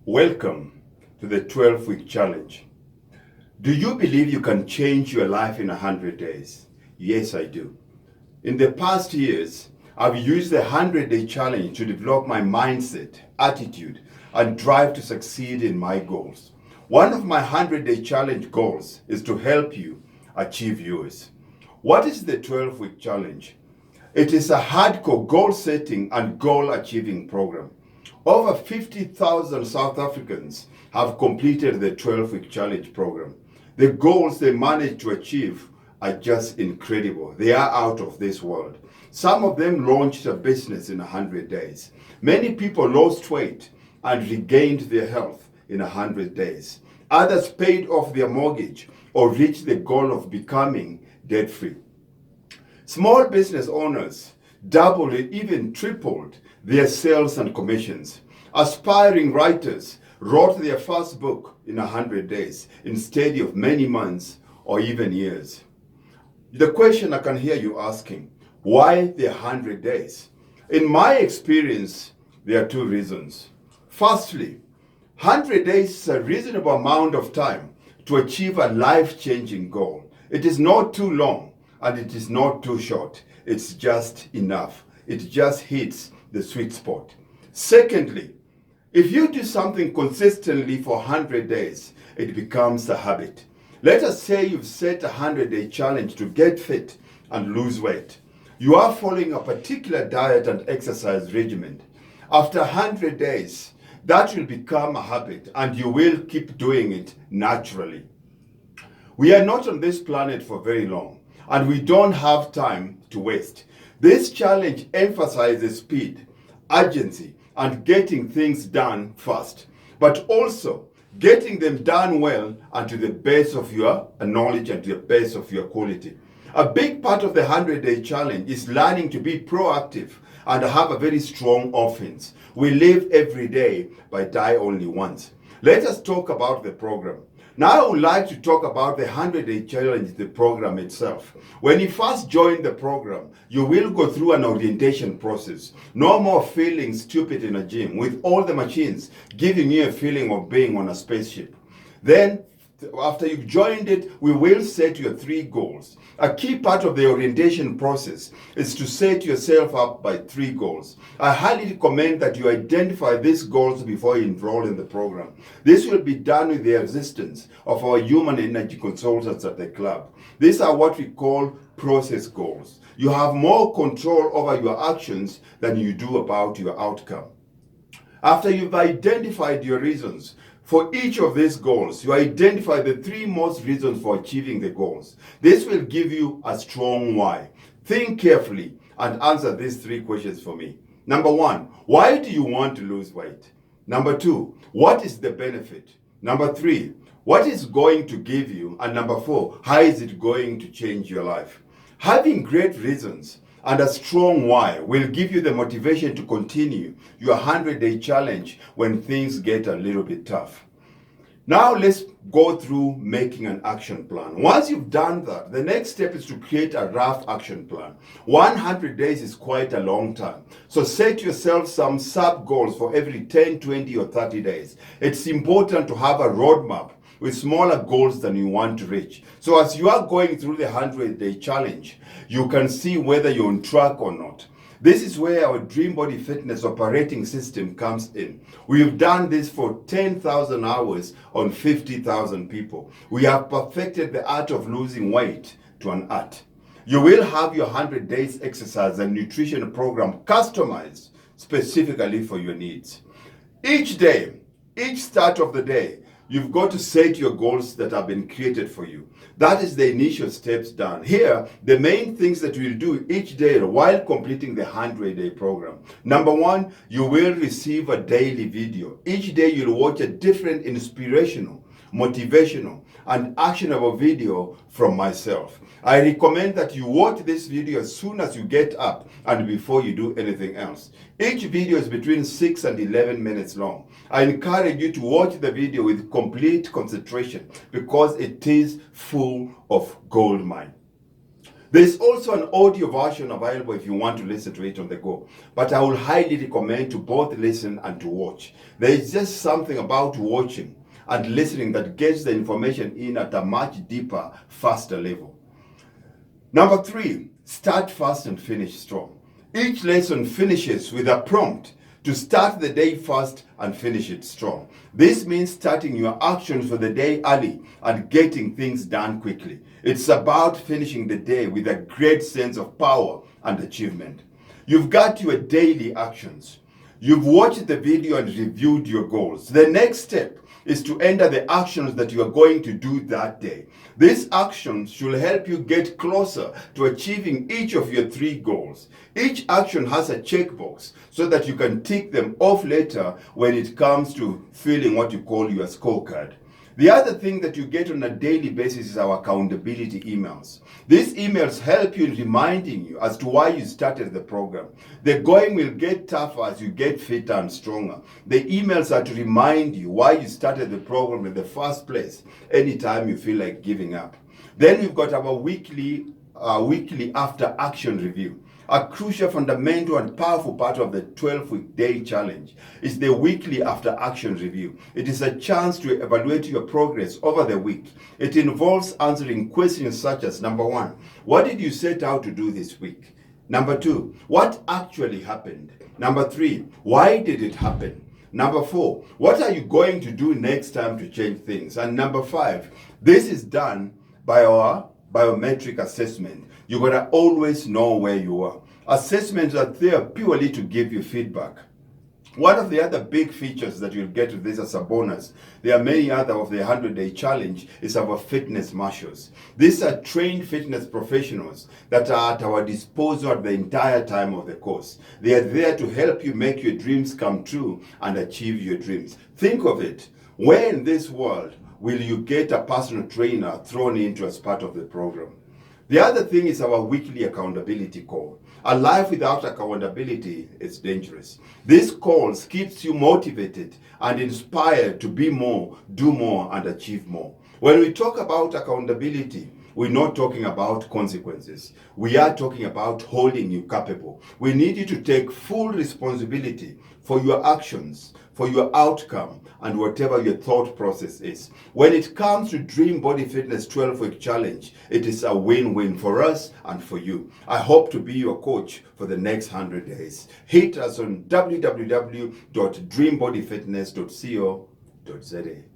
Welcome to the 12-week challenge. Do you believe you can change your life in 100 days? Yes, I do. In the past years, I've used the 100-day challenge to develop my mindset, attitude, and drive to succeed in my goals. One of my 100-day challenge goals is to help you achieve yours. What is the 12-week challenge? It is a hardcore goal-setting and goal-achieving program. Over 50,000 South Africans have completed the 12-week challenge program. The goals they managed to achieve are just incredible. They are out of this world. Some of them launched a business in 100 days. Many people lost weight and regained their health in 100 days. Others paid off their mortgage or reached the goal of becoming debt-free. Small business owners doubled, even tripled their sales and commissions. Aspiring writers wrote their first book in 100 days instead of many months or even years. The question I can hear you asking, why the 100 days? In my experience, there are two reasons. Firstly, 100 days is a reasonable amount of time to achieve a life-changing goal. It is not too long and it is not too short. It's just enough. It just hits the sweet spot. Secondly, if you do something consistently for 100 days, it becomes a habit. Let us say you've set a 100-day challenge to get fit and lose weight. You are following a particular diet and exercise regimen. After 100 days, that will become a habit and you will keep doing it naturally. We are not on this planet for very long and we don't have time to waste. This challenge emphasizes speed, urgency, and getting things done fast, but also getting them done well and to the best of your knowledge and to the best of your quality. A big part of the 100-day challenge is learning to be proactive and have a very strong offense. We live every day, but die only once. Let us talk about the program. Now I would like to talk about the 100-day challenge, the program itself. When you first join the program, you will go through an orientation process. No more feeling stupid in a gym with all the machines giving you a feeling of being on a spaceship. Then, after you've joined it, we will set your 3 goals. A key part of the orientation process is to set yourself up by 3 goals. I highly recommend that you identify these goals before you enroll in the program. This will be done with the assistance of our human energy consultants at the club. These are what we call process goals. You have more control over your actions than you do about your outcome. After you've identified your reasons for each of these goals, you identify the 3 most reasons for achieving the goals. This will give you a strong why. Think carefully and answer these 3 questions for me. Number 1, why do you want to lose weight? Number 2, what is the benefit? Number 3, what is going to give you? And number 4, how is it going to change your life? Having great reasons and a strong why will give you the motivation to continue your 100-day challenge when things get a little bit tough. Now let's go through making an action plan. Once you've done that, the next step is to create a rough action plan. 100 days is quite a long time. So set yourself some sub-goals for every 10, 20, or 30 days. It's important to have a roadmap with smaller goals than you want to reach. So as you are going through the 100-day challenge, you can see whether you're on track or not. This is where our Dream Body Fitness operating system comes in. We've done this for 10,000 hours on 50,000 people. We have perfected the art of losing weight to an art. You will have your 100 days exercise and nutrition program customized specifically for your needs. Each day, each start of the day, you've got to set your goals that have been created for you. That is the initial steps done. Here, the main things that you'll do each day while completing the 100-day program. Number 1, you will receive a daily video. Each day you'll watch a different inspirational, motivational, and actionable video from myself. I recommend that you watch this video as soon as you get up and before you do anything else. Each video is between 6 and 11 minutes long. I encourage you to watch the video with complete concentration because it is full of gold mine. There's also an audio version available if you want to listen to it on the go. But I will highly recommend to both listen and to watch. There is just something about watching and listening that gets the information in at a much deeper, faster level. Number 3, start fast and finish strong. Each lesson finishes with a prompt to start the day fast and finish it strong. This means starting your actions for the day early and getting things done quickly. It's about finishing the day with a great sense of power and achievement. You've got your daily actions. You've watched the video and reviewed your goals. The next step is to enter the actions that you are going to do that day. These actions should help you get closer to achieving each of your 3 goals. Each action has a checkbox so that you can tick them off later when it comes to filling what you call your scorecard. The other thing that you get on a daily basis is our accountability emails. These emails help you in reminding you as to why you started the program. The going will get tougher as you get fitter and stronger. The emails are to remind you why you started the program in the first place anytime you feel like giving up. Then we've got our weekly after action review. A crucial, fundamental, and powerful part of the 12-week day challenge is the weekly after action review. It is a chance to evaluate your progress over the week. It involves answering questions such as, number 1, what did you set out to do this week? Number 2, what actually happened? Number 3, why did it happen? Number 4, what are you going to do next time to change things? And number 5, this is done by our biometric assessment. You gotta always know where you are. Assessments are there purely to give you feedback. One of the other big features that you'll get with this as a bonus, there are many other of the 100-day challenge, is our fitness marshals. These are trained fitness professionals that are at our disposal at the entire time of the course. They are there to help you make your dreams come true and achieve your dreams. Think of it. Where in this world will you get a personal trainer thrown into as part of the program? The other thing is our weekly accountability call. A life without accountability is dangerous. This call keeps you motivated and inspired to be more, do more, and achieve more. When we talk about accountability, we're not talking about consequences. We are talking about holding you capable. We need you to take full responsibility for your actions, for your outcome, and whatever your thought process is. When it comes to Dream Body Fitness 12-week challenge, it is a win-win for us and for you. I hope to be your coach for the next 100 days. Hit us on www.dreambodyfitness.co.za.